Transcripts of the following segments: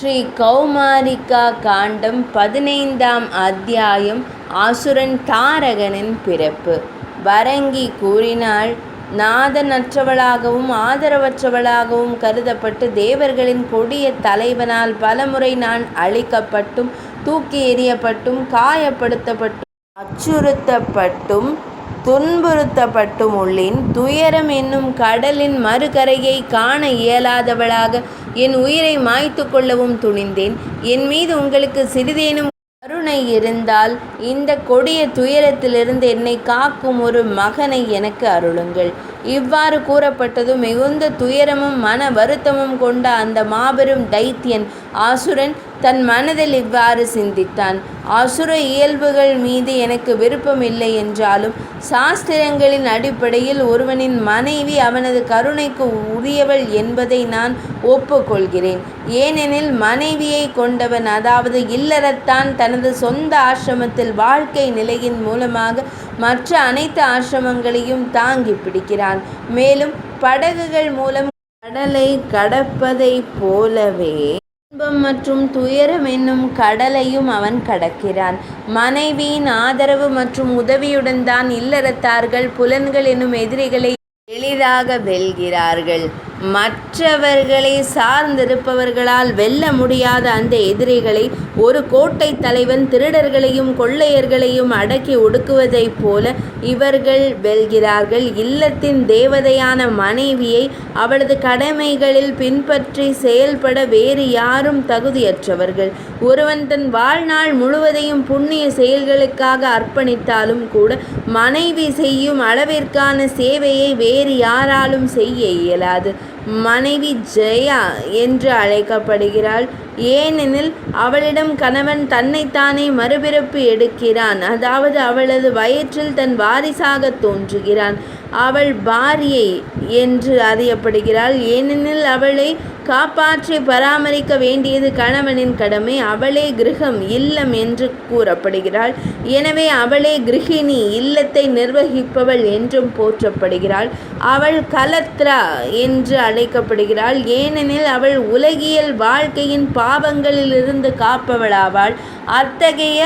ஸ்ரீ கௌமாரிகா காண்டம் 15ஆம் அத்தியாயம். ஆசுரன் தாரகனின் பிறப்பு. வரங்கி கூறினாள், நாதனற்றவளாகவும் ஆதரவற்றவளாகவும் கருதப்பட்டு தேவர்களின் கொடிய தலைவனால் பலமுறை நான் அழிக்கப்பட்டும் தூக்கி எறியப்பட்டும் காயப்படுத்தப்பட்டும் அச்சுறுத்தப்பட்டும் துன்புறுத்தப்பட்டும் உள்ளேன். துயரம் என்னும் கடலின் மறுகரையை காண இயலாதவளாக என் உயிரை மாய்த்து கொள்ளவும் துணிந்தேன். என் மீது உங்களுக்கு சிறிதேனும் கருணை இருந்தால் இந்த கொடிய துயரத்திலிருந்து என்னை காக்கும் ஒரு மகனை எனக்கு அருளுங்கள். இவ்வாறு கூறப்பட்டதும் மிகுந்த துயரமும் மன வருத்தமும் கொண்ட அந்த மாபெரும் தைத்தியன் ஆசுரன் தன் மனதில் இவ்வாறு சிந்தித்தான். அசுர இயல்புகள் மீது எனக்கு விருப்பம் இல்லை என்றாலும் சாஸ்திரங்களின் அடிப்படையில் ஒருவனின் மனைவி அவனது கருணைக்கு உரியவள் என்பதை நான் ஒப்புக்கொள்கிறேன். ஏனெனில் மனைவியை கொண்டவன், அதாவது இல்லறத்தான், தனது சொந்த ஆசிரமத்தில் வாழ்க்கை நிலையின் மூலமாக மற்ற அனைத்து ஆசிரமங்களையும் தாங்கி பிடிக்கிறான். மேலும் படகுகள் மூலம் கடலை கடப்பதைப் போலவே துன்பம் மற்றும் துயரம் என்னும் கடலையும் அவன் கடக்கிறான். மனைவியின் ஆதரவு மற்றும் உதவியுடன் தான் இல்லறத்தார்கள் புலன்கள் என்னும் எதிரிகளை எளிதாக வெல்கிறார்கள். மற்றவர்களை சார்ந்திருப்பவர்களால் வெல்ல முடியாத அந்த எதிரிகளை ஒரு கோட்டை தலைவன் திருடர்களையும் கொள்ளையர்களையும் அடக்கி ஒடுக்குவதைப் போல இவர்கள் வெல்கிறார்கள். இல்லத்தின் தேவதையான மனைவியை அவளது கடமைகளில் பின்பற்றி செயல்பட வேறு யாரும் தகுதியற்றவர்கள். ஒருவன் தன் வாழ்நாள் முழுவதையும் புண்ணிய செயல்களுக்காக அர்ப்பணித்தாலும் கூட மனைவி செய்யும் அளவிற்கான சேவையை வேறு யாராலும் செய்ய இயலாது. மனைவி ஜெயா என்று அழைக்கப்படுகிறாள். ஏனெனில் அவளிடம் கணவன் தன்னைத்தானே மறுபிறப்பு எடுக்கிறான், அதாவது அவளது வயிற்றில் தன் வாரிசாக தோன்றுகிறான். அவள் பாரியை என்று அறியப்படுகிறாள். ஏனெனில் அவளை காப்பாற்றி பராமரிக்க வேண்டியது கணவனின் கடமை. அவளே கிரகம், இல்லம் என்று கூறப்படுகிறாள். எனவே அவளே கிருஹிணி, இல்லத்தை நிர்வகிப்பவள் என்றும் போற்றப்படுகிறாள். அவள் கலத்ரா என்று அழைக்கப்படுகிறாள். ஏனெனில் அவள் உலகியல் வாழ்க்கையின் பாவங்களிலிருந்து காப்பவளாவாள். அத்தகைய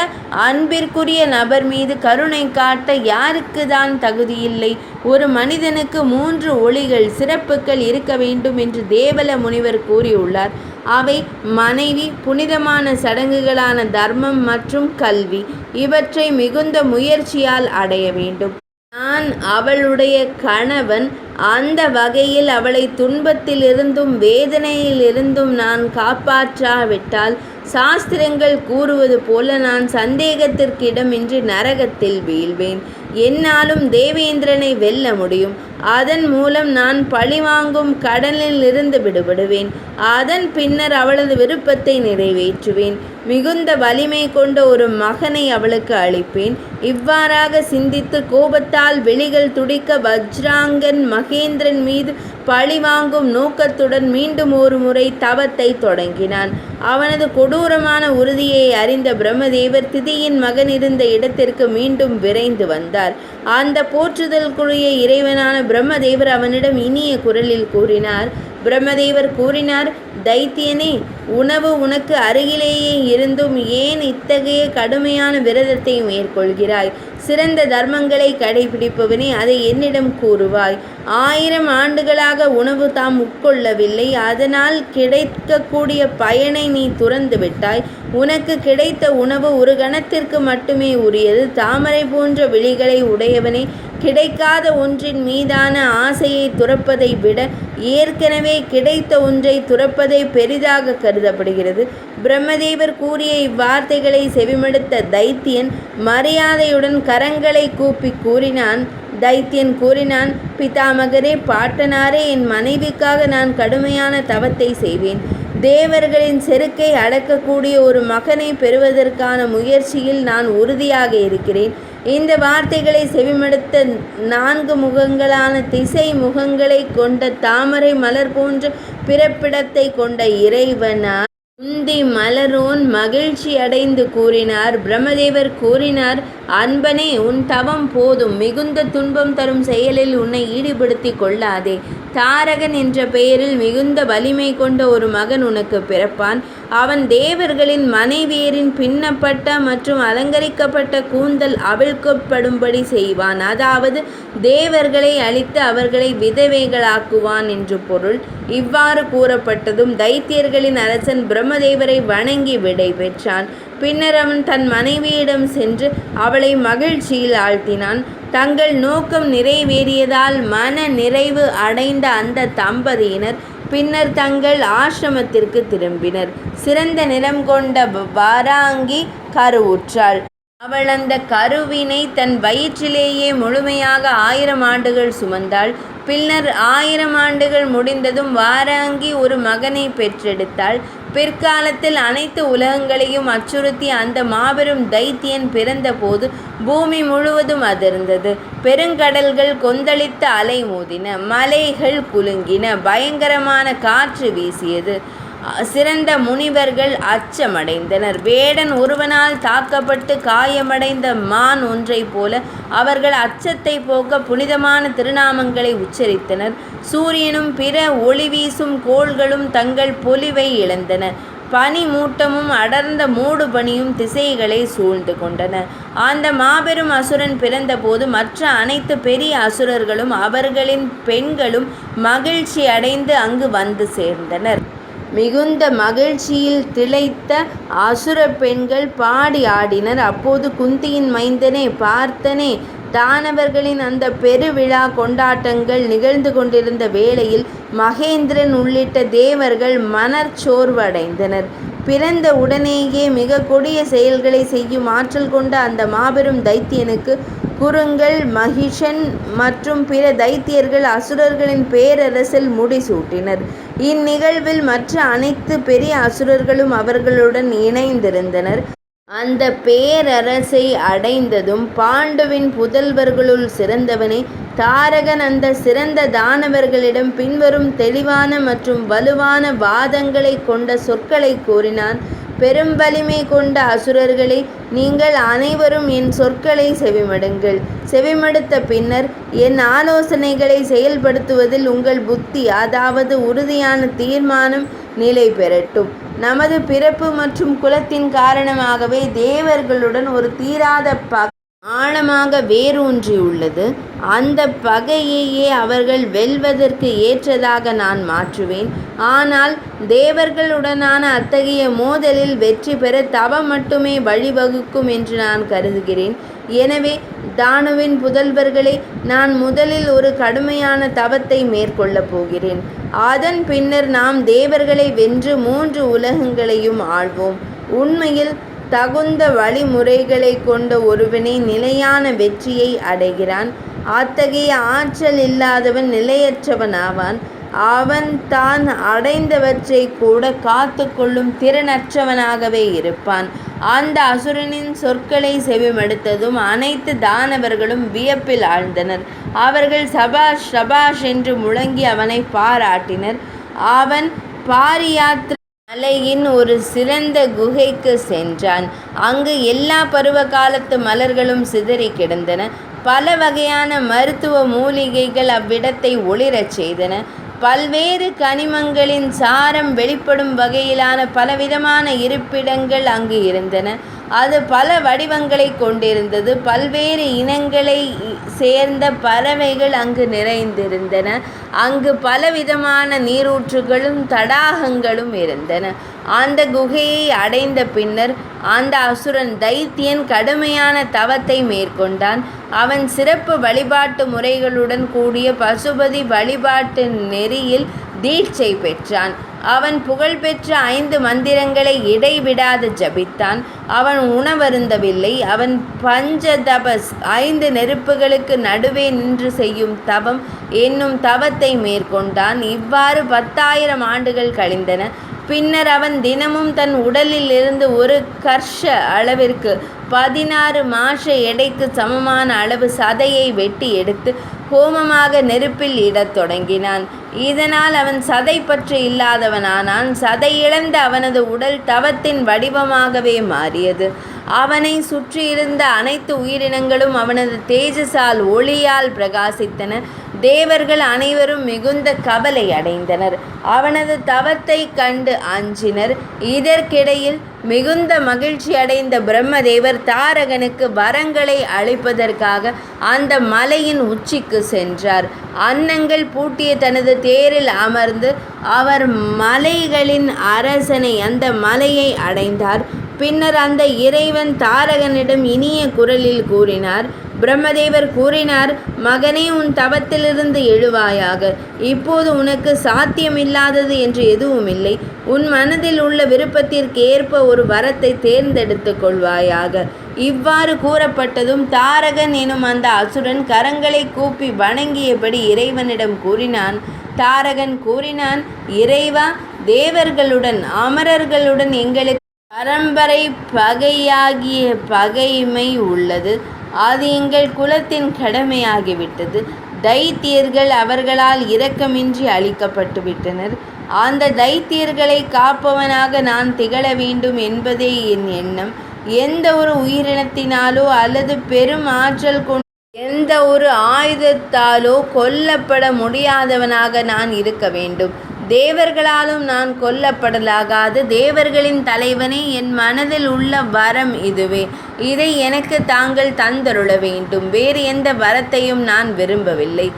அன்பிற்குரிய நபர் மீது கருணை காட்ட யாருக்கு தான் தகுதியில்லை? ஒரு மனிதனுக்கு 3 ஒளிகள், சிறப்புகள் இருக்க வேண்டும் என்று தேவல முனிவர் கூறியுள்ளார். அவை மனைவி, புனிதமான சடங்குகளான தர்மம் மற்றும் கல்வி. இவற்றை மிகுந்த முயற்சியால் அடைய வேண்டும். நான் அவளுடைய கணவன். அந்த வகையில் அவளை துன்பத்திலிருந்தும் வேதனையிலிருந்தும் நான் காப்பாற்றாவிட்டால் சாஸ்திரங்கள் கூறுவது போல நான் சந்தேகத்திற்கிடமின்றி நரகத்தில் வீழ்வேன். என்னாலும் தேவேந்திரனை வெல்ல முடியும். அதன் மூலம் நான் பழிவாங்கும் கடலில் இருந்து விடுபடுவேன். அதன் பின்னர் அவளது விருப்பத்தை நிறைவேற்றுவேன். மிகுந்த வலிமை கொண்ட ஒரு மகனை அவளுக்கு அளிப்பேன். இவ்வாறாக சிந்தித்து கோபத்தால் விழிகள் துடிக்க வஜ்ராங்கன் மகேந்திரன் மீது பழிவாங்கும் நோக்கத்துடன் மீண்டும் ஒரு முறை தவத்தை தொடங்கினான். அவனது கொடூரமான உறுதியை அறிந்த பிரம்மதேவர் திதியின் மகன் இருந்த இடத்திற்கு மீண்டும் விரைந்து வந்தார். அந்த போற்றுதலுக்குரிய இறைவனான பிரம்மதேவர் அவனிடம் இனிய குரலில் கூறினார். பிரம்மதேவர் கூறினார், தைத்தியனே, உணவு உனக்கு அருகிலேயே இருந்தும் ஏன் இத்தகைய கடுமையான விரதத்தை மேற்கொள்கிறாய்? சிறந்த தர்மங்களை கடைபிடிப்பவனே, அதை என்னிடம் கூறுவாய். 1000 ஆண்டுகளாக உணவு தாம் உட்கொள்ளவில்லை. அதனால் கிடைக்கக்கூடிய பயனை நீ துறந்து விட்டாய். உனக்கு கிடைத்த உணவு ஒரு கணத்திற்கு மட்டுமே உரியது. தாமரை போன்ற விழிகளை உடையவனே, கிடைக்காத ஒன்றின் மீதான ஆசையை துறப்பதை விட ஏற்கனவே கிடைத்த ஒன்றை துறப்பதை பெரிதாக கருதப்படுகிறது. பிரம்மதேவர் கூறிய இவ்வார்த்தைகளை செவிமடுத்த தைத்தியன் மரியாதையுடன் கரங்களை கூப்பி கூறினான். தைத்தியன் கூறினான், பிதாமகரே, பாட்டனாரே, என் மனைவிக்காக நான் கடுமையான தவத்தை செய்வேன். தேவர்களின் செருக்கை அடக்கக்கூடிய ஒரு மகனை பெறுவதற்கான முயற்சியில் நான் உறுதியாக இருக்கிறேன். இந்த வார்த்தைகளை செவிமடுத்த 4 முகங்களான திசை முகங்களை கொண்ட தாமரை மலர் போன்ற பிறப்பிடத்தை கொண்ட இறைவனார் உந்தி மலரோன் மகிழ்ச்சி அடைந்து கூறினார். பிரம்மதேவர் கூறினார், அன்பனே, உன் தவம் போதும். மிகுந்த துன்பம் தரும் செயலில் உன்னை ஈடுபடுத்தி கொள்ளாதே. தாரகன் என்ற பெயரில் மிகுந்த வலிமை கொண்ட ஒரு மகன் உனக்கு பிறப்பான். அவன் தேவர்களின் மனைவியரின் பின்னப்பட்ட மற்றும் அலங்கரிக்கப்பட்ட கூந்தல் அவிழ்க்கப்படும்படி செய்வான். அதாவது தேவர்களை அழித்து அவர்களை விதவைகளாக்குவான் என்று பொருள். இவ்வாறு கூறப்பட்டதும் தைத்தியர்களின் அரசன் பிரம்மதேவரை வணங்கி விடை பெற்றான். பின்னர் அவன் தன் மனைவியிடம் சென்று அவளை மகிழ்ச்சியில் ஆழ்த்தினான். தங்கள் நோக்கம் நிறைவேறியதால் மன நிறைவு அடைந்த அந்த தம்பதியினர் பின்னர் தங்கள் ஆசிரமத்திற்கு திரும்பினர். சிறந்த நிறம் கொண்ட வாராங்கி கருவுற்றாள். அவள் அந்த கருவினை தன் வயிற்றிலேயே முழுமையாக 1000 ஆண்டுகள் சுமந்தாள். பின்னர் 1000 ஆண்டுகள் முடிந்ததும் வாராங்கி ஒரு மகனை பெற்றெடுத்தாள். பிற்காலத்தில் அனைத்து உலகங்களையும் அச்சுறுத்தி அந்த மாபெரும் தைத்தியன் பிறந்தபோது பூமி முழுவதும் அதிர்ந்தது. பெருங்கடல்கள் கொந்தளித்து அலை மோதின, மலைகள் குலுங்கின, பயங்கரமான காற்று வீசியது. சிறந்த முனிவர்கள் அச்சமடைந்தனர். வேடன் ஒருவனால் தாக்கப்பட்டு காயமடைந்த மான் ஒன்றை போல அவர்கள் அச்சத்தை போக்க புனிதமான திருநாமங்களை உச்சரித்தனர். சூரியனும் பிற ஒளி வீசும் கோள்களும் தங்கள் பொலிவை இழந்தன. பனி மூட்டமும் அடர்ந்த மூடு பனியும் திசைகளை சூழ்ந்து கொண்டன. அந்த மாபெரும் அசுரன் பிறந்தபோது மற்ற அனைத்து பெரிய அசுரர்களும் அவர்களின் பெண்களும் மகிழ்ச்சி அடைந்து அங்கு வந்து சேர்ந்தனர். மிகுந்த மகிழ்ச்சியில் திளைத்த அசுர பெண்கள் பாடி ஆடினர். அப்போது குந்தியின் மைந்தனே, பார்த்தனே, தானவர்களின் அந்த பெருவிழா கொண்டாட்டங்கள் நிகழ்ந்து கொண்டிருந்த வேளையில் மகேந்திரன் உள்ளிட்ட தேவர்கள் மனச்சோர்வடைந்தனர். பிறந்த உடனேயே மிக கொடிய செயல்களை செய்யும் ஆற்றல் கொண்ட அந்த மாபெரும் தைத்தியனுக்கு குறுங்கள், மகிஷன் மற்றும் பிற தைத்தியர்கள் அசுரர்களின் பேரரசில் முடிசூட்டினர். இந்நிகழ்வில் மற்ற அனைத்து பெரிய அசுரர்களும் அவர்களுடன் இணைந்திருந்தனர். அந்த பேரரசை அடைந்ததும் பாண்டுவின் புதல்வர்களுள் சிறந்தவனே, தாரகன் அந்த சிறந்த தானவர்களிடம் பின்வரும் தெளிவான மற்றும் வலுவான வாதங்களை கொண்ட சொற்களை கூறினான். பெரும் வலிமை கொண்ட அசுரர்களே, நீங்கள் அனைவரும் என் சொற்களை செவிமடுங்கள். செவிமடுத்த பின்னர் என் ஆலோசனைகளை செயல்படுத்துவதில் உங்கள் புத்தி, அதாவது உறுதியான தீர்மானம் நிலை பெறட்டும். நமது பிறப்பு மற்றும் குலத்தின் காரணமாகவே தேவர்களுடன் ஒரு தீராத பகை ஆழமாக வேரூன்றியுள்ளது. அந்த பகையையே அவர்கள் வெல்வதற்கு ஏற்றதாக நான் மாற்றுவேன். ஆனால் தேவர்களுடனான அத்தகைய மோதலில் வெற்றி பெற தவம் மட்டுமே வழிவகுக்கும் என்று நான் கருதுகிறேன். எனவே தானுவின் புதல்வர்களே, நான் முதலில் ஒரு கடுமையான தவத்தை மேற்கொள்ளப் போகிறேன். அதன் பின்னர் நாம் தேவர்களை வென்று 3 உலகங்களையும் ஆள்வோம். உண்மையில் தகுந்த வழிமுறைகளை கொண்ட ஒருவனே நிலையான வெற்றியை அடைகிறான். அத்தகைய ஆற்றல் இல்லாதவன் நிலையற்றவனாவான். அவன் தான் அடைந்தவற்றை கூட காத்து கொள்ளும் திறனற்றவனாகவே இருப்பான். அந்த அசுரனின் சொற்களை செவிமடுத்ததும் அனைத்து தானவர்களும் வியப்பில் ஆழ்ந்தனர். அவர்கள் சபாஷ் சபாஷ் என்று முழங்கி அவனை பாராட்டினர். அவன் பாரியாத்ர மலையின் ஒரு சிறந்த குகைக்கு சென்றான். அங்கு எல்லா பருவ காலத்து மலர்களும் சிதறி கிடந்தன. பல வகையான மருத்துவ மூலிகைகள் அவ்விடத்தை ஒளிரச் செய்தன. பல்வேறு கனிமங்களின் சாரம் வெளிப்படும் வகையிலான பலவிதமான இருப்பிடங்கள் அங்கு இருந்தன. அது பல வடிவங்களை கொண்டிருந்தது. பல்வேறு இனங்களை சேர்ந்த பறவைகள் அங்கு நிறைந்திருந்தன. அங்கு பலவிதமான நீரூற்றுகளும் தடாகங்களும் இருந்தன. அந்த குகையை அடைந்த பின்னர் அந்த அசுரன் தைத்தியன் கடுமையான தவத்தை மேற்கொண்டான். அவன் சிறப்பு வழிபாட்டு முறைகளுடன் கூடிய பசுபதி வழிபாட்டு நெறியில் தீட்சை பெற்றான். அவன் புகழ்பெற்ற 5 மந்திரங்களை இடைவிடாது ஜபித்தான். அவன் உணவருந்தவில்லை. அவன் பஞ்சதபஸ் 5 நெருப்புகளுக்கு நடுவே நின்று செய்யும் தவம் என்னும் தவத்தை மேற்கொண்டான். இவ்வாறு 10,000 ஆண்டுகள் கழிந்தன. பின்னர் அவன் தினமும் தன் உடலில் இருந்து ஒரு கர்ஷ அளவிற்கு 16 மாஷ எடைக்கு சமமான அளவு சதையை வெட்டி எடுத்து ஹோமமாக நெருப்பில் இடத் தொடங்கினான். இதனால் அவன் சதை பற்று இல்லாதவனானான். சதை இழந்த அவனது உடல் தவத்தின் வடிவமாகவே மாறியது. அவனை சுற்றியிருந்த அனைத்து உயிரினங்களும் அவனது தேஜஸால் ஒளியால் பிரகாசித்தன. தேவர்கள் அனைவரும் மிகுந்த கவலை அடைந்தனர். அவனது தவத்தை கண்டு அஞ்சினர். இதற்கிடையில் மிகுந்த மகிழ்ச்சி அடைந்த பிரம்மதேவர் தாரகனுக்கு வரங்களை அளிப்பதற்காக அந்த மலையின் உச்சிக்கு சென்றார். அன்னங்கள் பூட்டிய தனது தேரில் அமர்ந்து அவர் மலைகளின் அரசனை அந்த மலையை அடைந்தார். பின்னர் அந்த இறைவன் தாரகனிடம் இனிய குரலில் கூறினார். பிரம்மதேவர் கூறினார், மகனே, உன் தவத்திலிருந்து எழுவாயாக. இப்போது உனக்கு சாத்தியமில்லாதது என்று எதுவுமில்லை. உன் மனதில் உள்ள விருப்பத்திற்கு ஏற்ப ஒரு வரத்தை தேர்ந்தெடுத்து கொள்வாயாக. இவ்வாறு கூறப்பட்டதும் தாரகன் எனும் அந்த அசுரன் கரங்களை கூப்பி வணங்கியபடி இறைவனிடம் கூறினான். தாரகன் கூறினான், இறைவா, தேவர்களுடன் அமரர்களுடன் எங்களுக்கு பரம்பரை பகையாகிய பகைமை உள்ளது. அது எங்கள் குலத்தின் கடமையாகிவிட்டது. தைத்தியர்கள் அவர்களால் இரக்கமின்றி அழிக்கப்பட்டு விட்டனர். அந்த தைத்தியர்களை காப்பவனாக நான் திகழ வேண்டும் என்பதே என் எண்ணம். எந்த ஒரு உயிரினத்தினாலோ அல்லது பெரும் ஆற்றல் கொண்ட எந்த ஒரு ஆயுதத்தாலோ கொல்லப்பட முடியாதவனாக நான் இருக்க வேண்டும். தேவர்களாலும் நான் கொல்லப்படலாகாது. தேவர்களின் தலைவனே, என் மனதில் உள்ள வரம் இதுவே. இதை எனக்கு தாங்கள் தந்தருள வேண்டும். வேறு எந்த வரத்தையும் நான் விரும்பவில்லை.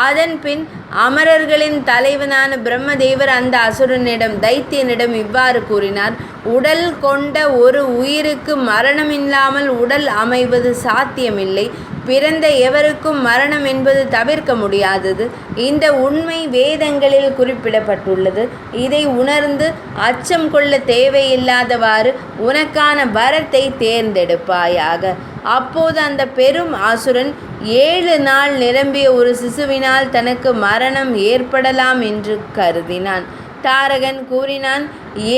அதன் பின் அமரர்களின் தலைவனான பிரம்மதேவர் அந்த அசுரனிடம், தைத்தியனிடம் இவ்வாறு கூறினார். உடல் கொண்ட ஒரு உயிருக்கு மரணமில்லாமல் உடல் அமைவது சாத்தியமில்லை. பிறந்த எவருக்கும் மரணம் என்பது தவிர்க்க முடியாதது. இந்த உண்மை வேதங்களில் குறிப்பிடப்பட்டுள்ளது. இதை உணர்ந்து அச்சம் கொள்ள தேவையில்லாதவாறு உனக்கான வரத்தை தேர்ந்தெடுப்பாயாக. அப்போது அந்த பெரும் அசுரன் 7 நாள் நிரம்பிய ஒரு சிசுவினால் தனக்கு மரணம் ஏற்படலாம் என்று கருதினான். தாரகன் கூறினான்,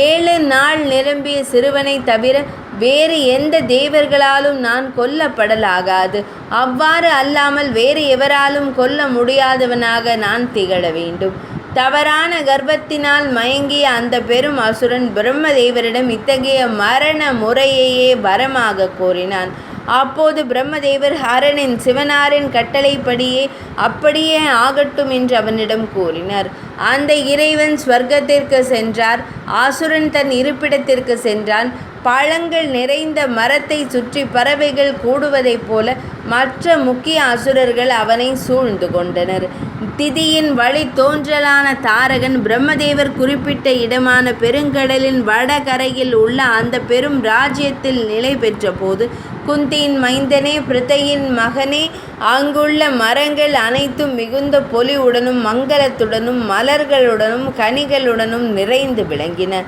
7 நாள் நிரம்பிய சிறுவனை தவிர வேறு எந்த தேவர்களாலும் நான் கொல்லப்படலாகாது. அவ்வாறு அல்லாமல் வேறு எவராலும் கொல்ல முடியாதவனாக நான் திகழ வேண்டும். தவறான கர்வத்தினால் மயங்கிய அந்த பெரும் அசுரன் பிரம்மதேவரிடம் இத்தகைய மரண முறையையே வரமாக கோரினான். அப்போது பிரம்மதேவர் ஹரனின் சிவனாரின் கட்டளைப்படியே அப்படியே ஆகட்டும் என்று அவனிடம் கூறினார். அந்த இறைவன் ஸ்வர்க்கத்திற்கு சென்றார். அசுரன் தன் இருப்பிடத்திற்கு சென்றான். பழங்கள் நிறைந்த மரத்தை சுற்றி பறவைகள் கூடுவதைப் போல மற்ற முக்கிய அசுரர்கள் அவனை சூழ்ந்து கொண்டனர். திதியின் வழி தோன்றலான தாரகன் பிரம்மதேவர் குறிப்பிட்ட இடமான பெருங்கடலின் வடகரையில் உள்ள அந்த பெரும் ராஜ்யத்தில் நிலை பெற்ற போது, குந்தியின் மைந்தனே, பிருத்தையின் மகனே, அங்குள்ள மரங்கள் அனைத்தும் மிகுந்த பொலிவுடனும் மங்களத்துடனும் மலர்களுடனும் கனிகளுடனும் நிறைந்து விளங்கின.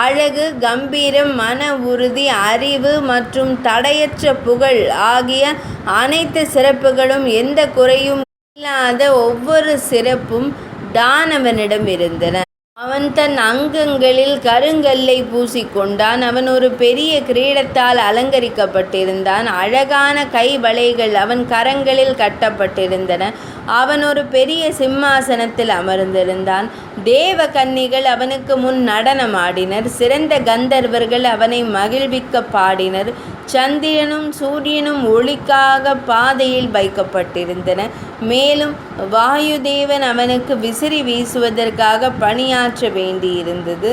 அழகு, கம்பீரம், மன உறுதி, அறிவு மற்றும் தடையற்ற புகழ் ஆகிய அனைத்து சிறப்புகளும், எந்த குறையும் இல்லாத ஒவ்வொரு சிறப்பும் தானவனிடம் இருந்தன. அவன் தன் அங்கங்களில் கருங்கல்லை பூசிக்கொண்டான். அவன் ஒரு பெரிய கிரீடத்தால் அலங்கரிக்கப்பட்டிருந்தான். அழகான கை வளைகள் அவன் கரங்களில் கட்டப்பட்டிருந்தன. அவன் ஒரு பெரிய சிம்மாசனத்தில் அமர்ந்திருந்தான். தேவ கன்னிகள் அவனுக்கு முன் நடனமாடினர். சிறந்த கந்தர்வர்கள் அவனை மகிழ்விக்க பாடினர். சந்திரனும் சூரியனும் ஒளிக்காக பாதையில் வைக்கப்பட்டிருந்தன. மேலும் வாயுதேவன் அவனுக்கு விசிறி வீசுவதற்காக பணியாற்ற வேண்டியிருந்தது.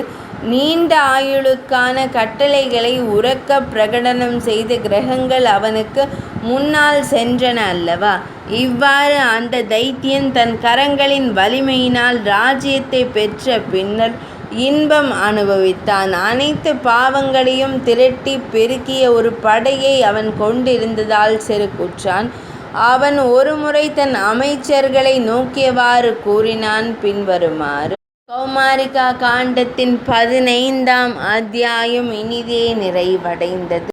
நீண்ட ஆயுளுக்கான கட்டளைகளை உரக்க பிரகடனம் செய்த கிரகங்கள் அவனுக்கு முன்னால் சென்றன அல்லவா? இவ்வாறு அந்த தைத்தியன் தன் கரங்களின் வலிமையினால் ராஜ்யத்தை பெற்ற பின்னர் இன்பம் அனுபவித்தான். அனைத்து பாவங்களையும் திரட்டி பெருக்கிய ஒரு படையை அவன் கொண்டிருந்ததால் செருக்குற்றான். அவன் ஒருமுறை தன் அமைச்சர்களை நோக்கியவாறு கூறினான் பின்வருமாறு. கௌமாரிகா காண்டத்தின் 15ஆம் அத்தியாயம் இனிதே நிறைவடைந்தது.